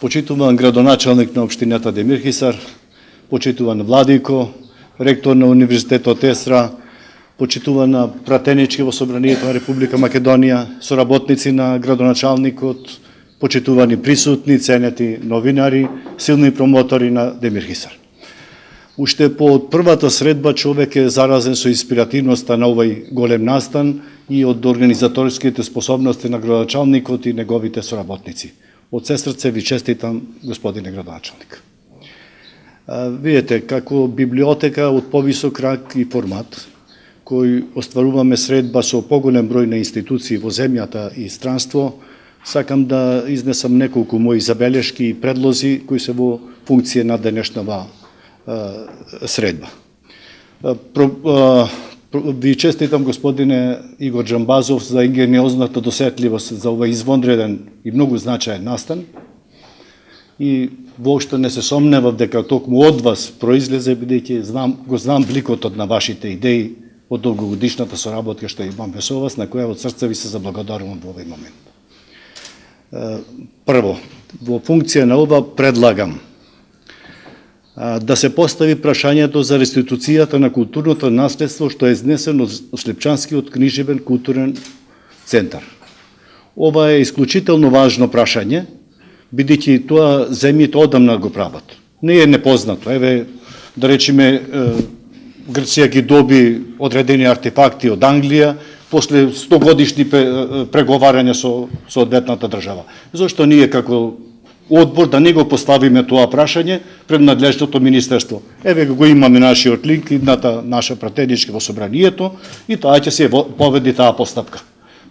почитуван градоначалник на општината Демирхисар, почитуван владико, ректор на Универзитетот Есра, почитувана пратенички во Собранието на Република Македонија, соработници на градоначалникот, почитувани присутни, ценети новинари, силни промотори на Демирхисар. Уште по првата средба човек е заразен со инспиративноста на овој голем настан и од организаторските способности на градоначалникот и неговите соработници. Од се срце ви честитам, господине градоначалник. Видете, како библиотека од повисок ранг и формат, кој остваруваме средба со поголем број на институции во земјата и странство, сакам да изнесам неколку мои забелешки и предлози кои се во функција на денешнава средба. Ви честитам, господине Игор Джамбазов, за ингениозната досетливост за овој извонреден и многу значаен настан. И воопшто не се сомневав дека токму од вас произлезе, бидејќи го знам бликотот на вашите идеи од долгогодишната соработка што имаме со вас, на која од срце ви се заблагодарувам во овој момент. Прво, во функција на ова предлагам да се постави прашањето за реституцијата на културното наследство што е изнесено од Слепчанскиот книжевен културен центар. Ова е исклучително важно прашање, бидејќи тоа земјите одамна го прават. Не е непознато. Еве, да речеме, Грција ги доби одредени артефакти од Англија, после 100 годишни преговарања со одветната држава. Зошто ние како одбор да не го поставиме тоа прашање пред надлежното министерство? Еве го имаме нашиот линк, идната наша пратеничка во Собранието и таа ќе се поведи таа постапка.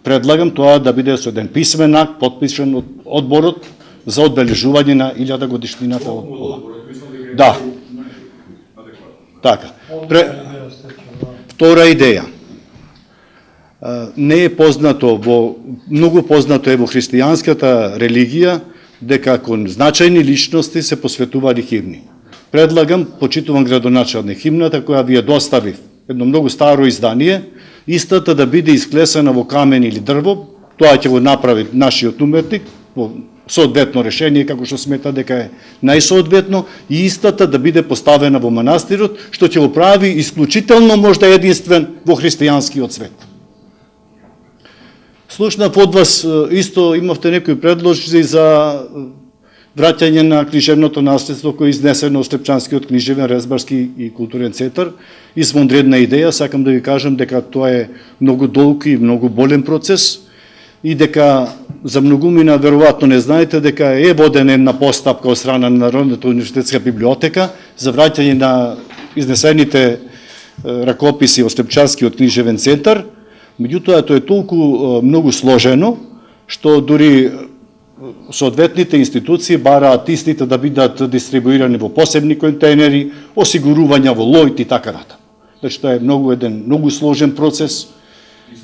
Предлагам тоа да биде со еден писмен акт, подпишан од одборот за одбележување на 1000 годишнината од ова. Да. Така. Втора идеја. Не е познато, многу познато е во христијанската религија, дека кон значајни личности се посветувани химни. Предлагам, почитуван градоначалник, химната која ви ја доставив, едно многу старо издание, истата да биде исклесана во камен или дрво, тоа ќе го направи нашиот уметник, во соодветно решение, како што смета дека е најсоодветно, и истата да биде поставена во манастирот, што ќе го прави исклучително можда единствен во христијанскиот свет. Слушнав од вас, исто имавте некои предложи за враќање на книжевното наследство кој е изнесено од Слепчанскиот книжевен, резбарски и културен центар. Извонредна идеја, сакам да ви кажам дека тоа е многу долг и многу болен процес и дека за многумина веројатно не знаете дека е водена една постапка од страна на Народната универзитетска библиотека за враќање на изнесените ракописи од Слепчанскиот книжевен центар. Меѓутоа, тоа е толку многу сложено, што дури соодветните институции бараат истите да бидат дистрибуирани во посебни контейнери, осигурувања во лојд и така натаму. Значи, тоа е многу сложен процес.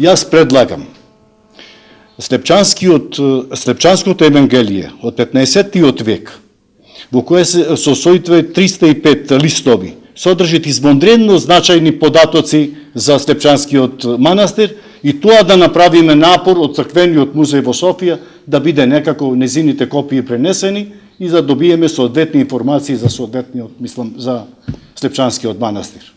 Јас предлагам Слепчанското евангелие од 15-тиот век, во кое се сосојтве 305 листови, содржит извонредно значајни податоци за Слепчанскиот манастир и тоа да направиме напор од Црквениот музеј во Софија да биде некако незините копии пренесени и да добиеме соодветни информации за за Слепчанскиот манастир.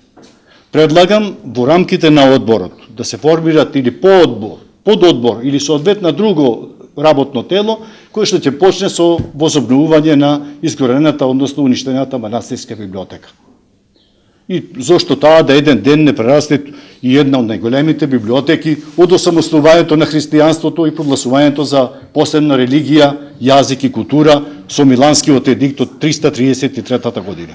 Предлагам во рамките на одборот да се формират или пододбор или соодветно друго работно тело кој што ќе почне со возобновување на изгорената, односно уништената манастирска библиотека. И зошто таа да еден ден не прерасте и една од најголемите библиотеки од осамоснувањето на христијанството и прогласувањето за посебна религија, јазик и култура со Миланскиот едикт од 333 година.